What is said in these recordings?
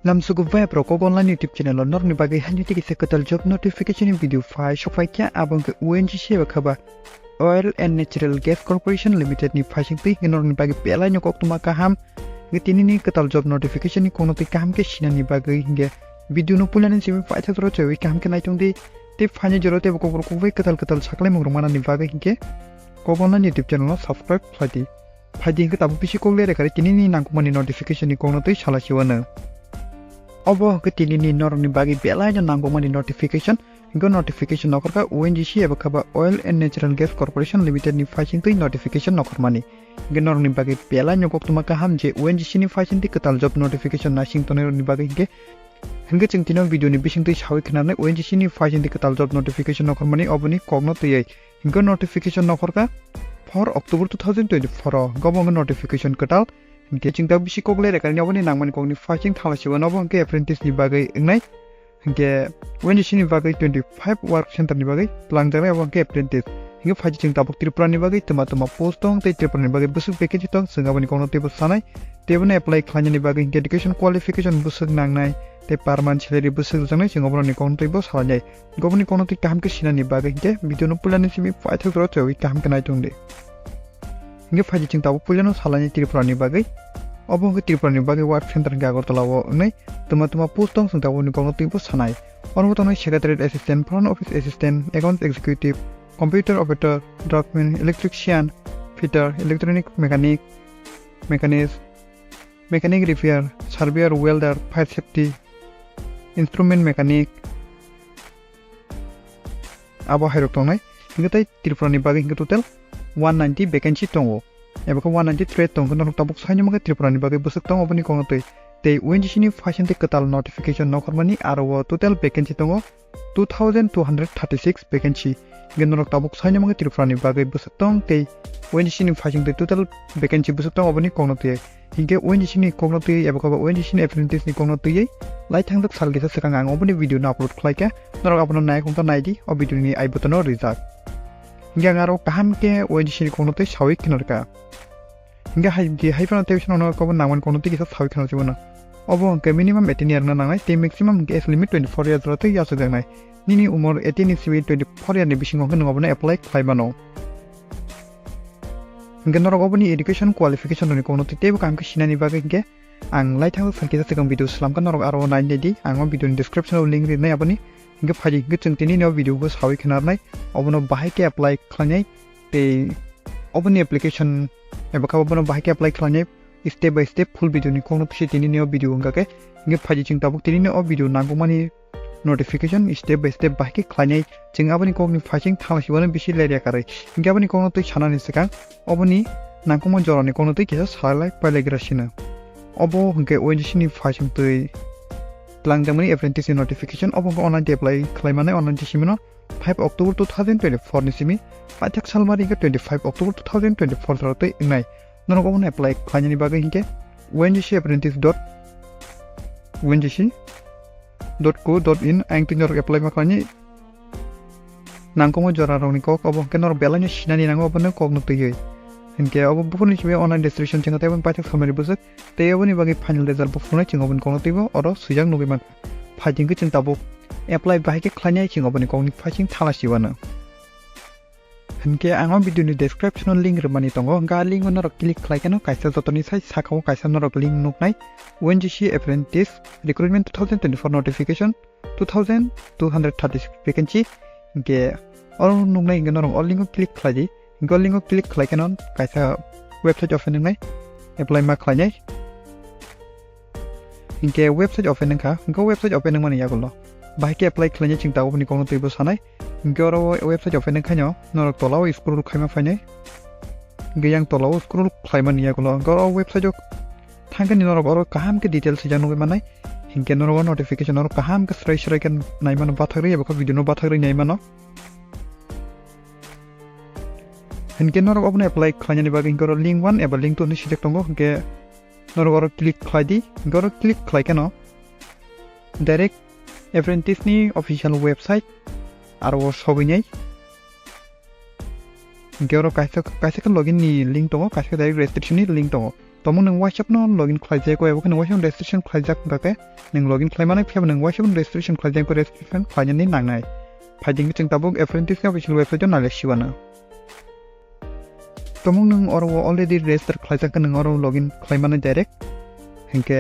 Namsugu web Kok Online YouTube channel norok ni bagai hanya tiki seketal job notification video file shofai kya abang ke ONGC bakaba Oil and Natural Gas Corporation Limited ni phasing ti norok ni bagai pela nyo koktwma kaham ngetini ni ketal job notification ni kono ti kaham ke sina ni bagai hingga video no pulanin simi fa thak ro chewi kaham ke naitung di ti phanya joro te Kokborok wei ketal saklai mungrumana ni bagai hingge Kok Online YouTube channel no subscribe phadi phadi hingga tabu pisi kogle rekari tini ni nangkumani notification ni kono ti salasiwana Obo ketini ni norok ni bagi bela jan nangkumani notification hingga notification nokorka ONGC bakaba Oil and Natural Gas Corporation Limited ni phasing ti notification nokormani hingga norok ni bagi bela nyokok tuma kaham je ONGC ni phasing ti ketal job notification nasing tonero ni bagi hingga cengtino video ni bising ti sawi kenarne ONGC ni phasing ti ketal job notification nokormani oboni kogno tiyai hingga notification nokorka 4 October 2024 gobong notification ketal hingga cingta bisi kogle rekari nyoboni nangmani kogni phasing thalasiwa nobo hingga apprentice ni bagai engnai hingga ONGC ni bagai 25 work center ni bagai pelangjarnya abo hingga apprentice hingga phaji cingta bok Tripura ni bagai tema post tong te Tripura ni bagai busuk vacancy tong sengabani kogno tebo sanai tebona apply khlanya ni bagai hingga education qualification busuk nangnai te permanent salary busuk jangnai sengabani ni kogno tebo salajai goboni kogno ti kaham ke sina ni bagai hingga video no pulani simi phaithok ro chewi kaham ke naitung de hingga phaji cingta bok pulano salani Tripura ni bagai obo hingga Tripura ni bagai work center hingga Agartala wo ngai tema post tong sengta boni kogno tebo sanai ono tonai secretariat assistant front office assistant accounts executive computer operator draftsman electrician fitter electronic mechanic repair surveyor welder fire safety instrument mechanic abohai rok tongnai hingga tai Tripura ni bagai hingga total 190 vacancy tongo ebaka 193 tongko norok tabuk saino maga Tripura ni bagai busuk tong oboni kogno te ONGC ni phasing te ketal notification nokormani aro total vacancy tongo 2236 vacancy hingga norok tabuk saino maga Tripura ni bagai busuk tong te ONGC ni phasing te total vacancy busuk tong oboni kogno hingga ONGC ni kogno ebaka ONGC ni apprentice ni kogno lai thangjak salgisa sekang ang oboni video na upload khlaika norok abono nai kongta naidi o video ni ai button result hingga ngaro kaham ke ONGC ni kogno sawi kinorka hingga haifana television ono ko nangman kono ti kisa sawi khana chibona obo ke minimum 18 year na nangai te maximum age limit 24 years rote yasu jangai nini umur 18 ni siwi 24 year ni bisingo ke ngobona apply khlaibano hingga norok oboni education qualification ni kono ti tebo kam ke sinani bagai hingga ang lai thang sakisa sekang video slam kan norok aro nai dedi ang video ni description link ri nai aboni hingga phaji hingga chengtini no video ko sawi khana nai obono bahai ke apply khlanyai te oboni application ebaka obono bahai ke apply khlanyai step by step full video ni kogno pisi tini ne video ngake hingga phaji chingta bok tini ne o video nangomani notification step by step bahai ke khlanyai chingabani kogni phasing thalasiwana bisi leria karai hingga aboni kogno tui sanani sekang oboni nangkomon jorani kogno tui kisa salai pailagrasina obo hingga ONGC ni phasing tui plangjamani apprentice notification obo online apply khlaimane online simino 5 October 2024 ni simi pathak salmari ke 25 October 2024 sarate inai norok obon apply khlanyani bagai hingke ONGC.co.in ang tinor apply ma khlani nangkomo jora roni kok obo ke norok belanya sinani nango obon kogno tiyei hingke obo bufuni sibe online registration chingate obon pathak salmari busuk te oboni bagai final result bufuni chingobon kogno tibo oro sujang nugiman phajing ke chingtabo apply bahai ke khlanyai chingoboni kogni phasing thalasiwana hingke ang video ni description link remani tongo ga link norok click khlaikano kaisa jotoni sai sakao kaisa norok link nuknai ONGC apprentice recruitment 2024 notification 2236 vacancy hingke oro nuknai hingke norok all link click khlaiji hingke link click khlaikano kaisa website open ngai apply ma khlanyai hingke website open nangka hingke website open nangmani yagulo bahai ke apply khlanya chingta oboni kogno teibo sanai hingke oro website open nangkhaino norok tolao scroll khaima phainai geyang tolao scroll khlaimani yagulo goro website ok thangani norok oro kaham ke details janugui manai hingke norok notification oro kaham ke srai kan naimano bathagri ebako video no bathagri naimano hingke norok oboni apply khlanyani bagai hingke oro link 1 eba link 2 ni select tongo hingke norok oro click khlaidi hingke oro click khlaikano direct apprentice ni official website aro sobinai hingke oro kaisa login ni link tongo kaisa direct registration ni link tongo tamo nang WhatsApp no login khwlai ko ebo kan WhatsApp registration khwlaijak bake nang login khwlaimani phiaba nang WhatsApp registration khwlaijak ko registration khwlainani nangnai phajing chung tabuk apprentice ni official website jo nale siwana tamo nang orowo already register khwlaijak nang oro login khwlaimani direct hingke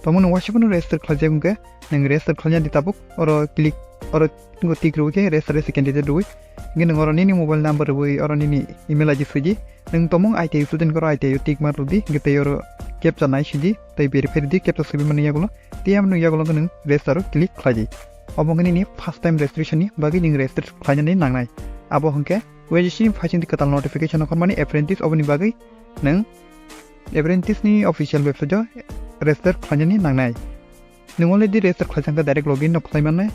tamo nang WhatsApp no register khwlaijak unke nang register khwlainani tabuk oro click oro tingo tikru ke register candidate ruwi nge nang oro nini mobile number ruwi oro nini email address suji nang tomong IT student ko IT yo tik mar rudi nge te oro captcha nai siji tai verify di captcha sibi mani yagulo tiam no yagulo nang register click khlaji obong ni first time registration ni bagi ning register khlainani nangnai abo hongke ONGC phasing katal notification kon mani apprentice oboni bagi nang apprentice ni official website jo register khlainani nangnai nang already register khlaijang direct login no khlaimanai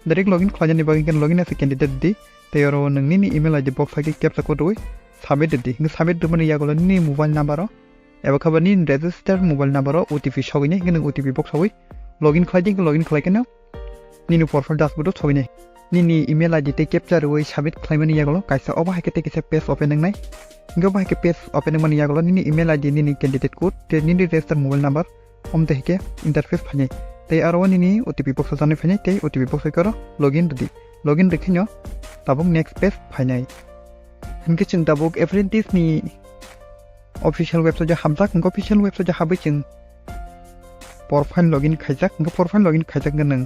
direct login khlaijani bagi kan login as a candidate di te oro nang ni email ID box agi captcha ko doi submit di nge submit dumani yagulo ni mobile number eba khabani register mobile number OTP sogine nge OTP box hoy login khlaijing login khlaikena nini profile dashboard sogine nini email ID te capture roi submit khlaimani yagulo kaisa oba hakete kise page open nang nai nge oba hake page open mani yagulo nini email ID nini candidate code te nini register mobile number omte hike interface phane te aro nini OTP box jane phane te OTP box karo login di login rekhinyo tabuk next page phane hingke chung tabuk apprentice ni official website ja hamjak ng official website ja habai chung profile login khaijak ng profile login khaijak nang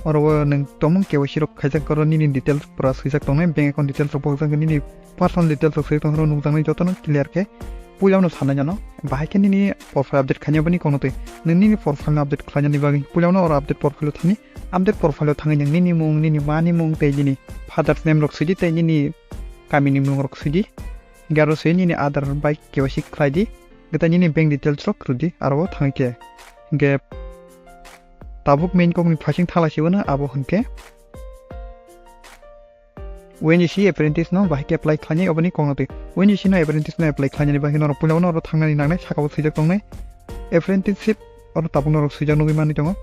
oro nang tomong KYC rok khaijak karo nini details pura sijak tongnai bank account details rok bojak nini personal details rok sijak tongrok nungjang jotono clear ke puilauno sanai jano bahai ke nini profile update khanyabani konote nini profile update khlaiani bagi puilauno oro update profile thani update profile thangi nang nini mung nini mani mung te jini father's name rok siji te nini kamini mung rok siji garo se nini other by KYC khlaidi geta nini bank details rok rudi aro thangi ke ge tabuk main kok ni phasing thala siwana abo hunke ONGC apprentice no bahai ke apply khlani obani kongnote ONGC no apprentice no apply khlani bahai no pulauno ro thangnani nangnai sakabo sijak tongnai apprenticeship oro tabuk no ro sijak nugi mani tongo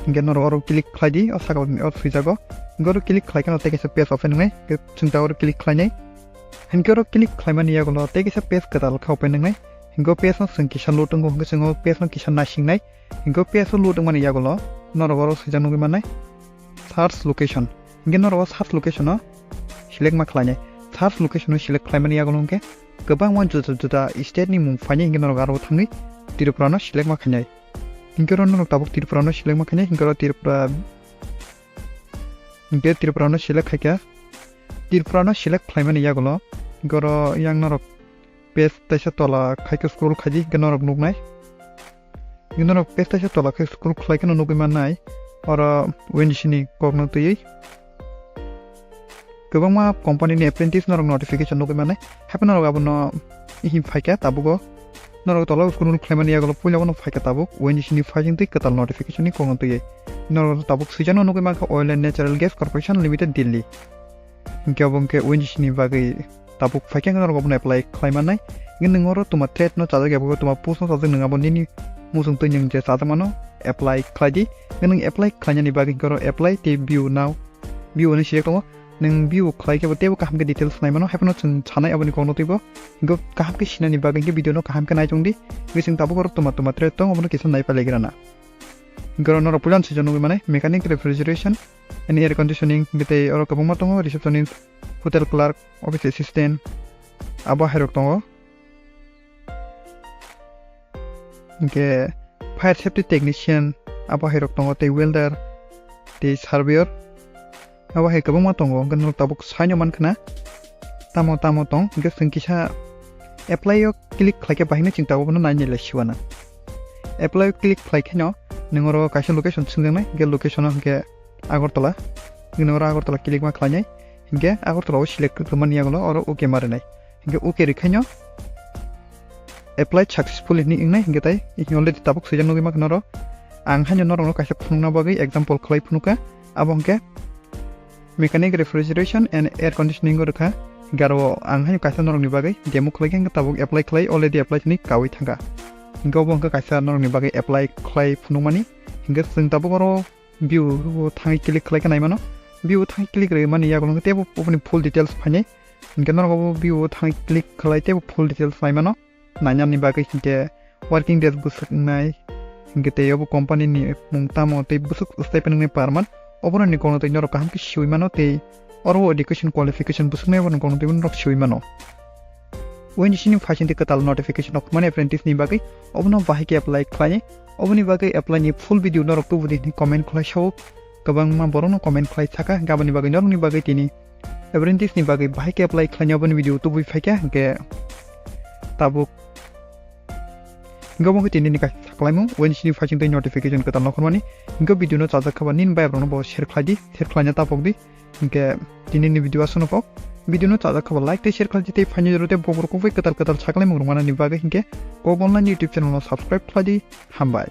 ngen ro click khlaidi o sakabo o sijago goro click khlaikano te kesa page open ngai ke chungta oro click khlainai hingoro click khlaimani yagulo te kesa page katal kha open ngai hingo page no singki sanlo tongo hingo singo page no kisan na singnai hingo page no lu tongmani yagulo noro goro sijak nugi manai search location ngen ro search location no select ma khlainai search location no select khlaimani yagulo ke gobang wan juda state ni mung phani ngen ro garo thangi Tripura no select ma khainai hingoro no tabuk Tripura no select ma khainai hingoro Tripura no select khaika Tripura no select khlaimani yagulo goro yang norok page taisa tola khaika scroll khaji genorok nugnai genorok page taisa tola khaika scroll khlaika no nugui manai ora ONGC ni kokno tui gobangma company ni apprentice norok notification nugui manai happen norok abono hi phaika tabugo norok tola scroll khlaimani yagulo puilabo no phaika tabuk ONGC ni phajing tui katal notification ni kokno tui norok tabuk sijano nugui manka oil and natural gas corporation limited Delhi gabongke ONGC ni bagai tabuk phaikang norok abono apply khlaimanai ngin ngoro tuma threat no chajak yabugo tuma post no chajak nangabo nini musung tui nyang je chajamano apply khlaidi ngin apply khlainani bagai goro apply te view now view ni select tongo nang view khlaike bo tebo kaham ke details naimano hapono chung chanai aboni kono tibo go kaham ke sinani bagai ke video no kaham ke nai chungdi gising tabuk goro tuma threat tong abono kisan nai palegrana goro noro pulan sijano mane mechanic refrigeration and air conditioning gite oro kabuma tongo receptionist hotel clerk office assistant abohai rok tongo ke fire safety technician abohai rok tongo te welder te surveyor abohai kabuma tongo gan tabuk saino mankana tamo tong ge singkisa apply yo click khlaike bahina chingta obono naini la siwana apply click khlaike no ningoro kaisa location chungjangnai ge location ke Agartala ningoro Agartala click ma khlainai hinge Agartala o select khamani yagulo oro okay marinai hinge okay rekhaino apply successfully ni ingnai hinge tai already tabuk sijan nugi mak noro ang hanyo noro no kaisa phungna bagi example khlai phunuka abongke mechanic refrigeration and air conditioning go rekha garo ang hanyo kaisa noro ni bagi demo khlai ke tabuk apply khlai already apply ni kawi thanga hinge obongke kaisa noro ni bagi apply khlai phunumani hinge sing tabuk oro view thangi click khlai ka naimano view thangi click re mani yagulo tebo opni full details phane hingke norok view thang click khwlai te full details naimano nainani bagwi hingke working days busuk nai hingke te obo company ni mungtamo te busuk stipend ni parman oboro ni kono te norok kaham ki shui mano te orowo education qualification busuk nai oboro kono te norok shui mano ONGC ni fashion te kwtal notification of man apprentice ni bagwi obono bahai ke apply khlai oboni bagwi apply ni full video norok tu budi ni comment khlai shau kabang ma borono comment khlai saka gaboni bagwi norok ni bagwi tini apprentice ni bagwi bahai ke apply khlai oboni video tu bui phaika hingke tabuk gabong tini ni ka saklaimung ONGC ni fashion te notification kwtal nokhormani hingke video no chajak khaba nin bai rono bo share khlai nya tapok di hingke tini ni video asono pok video no chajak khaba like te share khlai te phani jorote boborok kwtal saklaimung rungmana ni bagwi hingke Kok Online YouTube channel no subscribe khlai di hambai।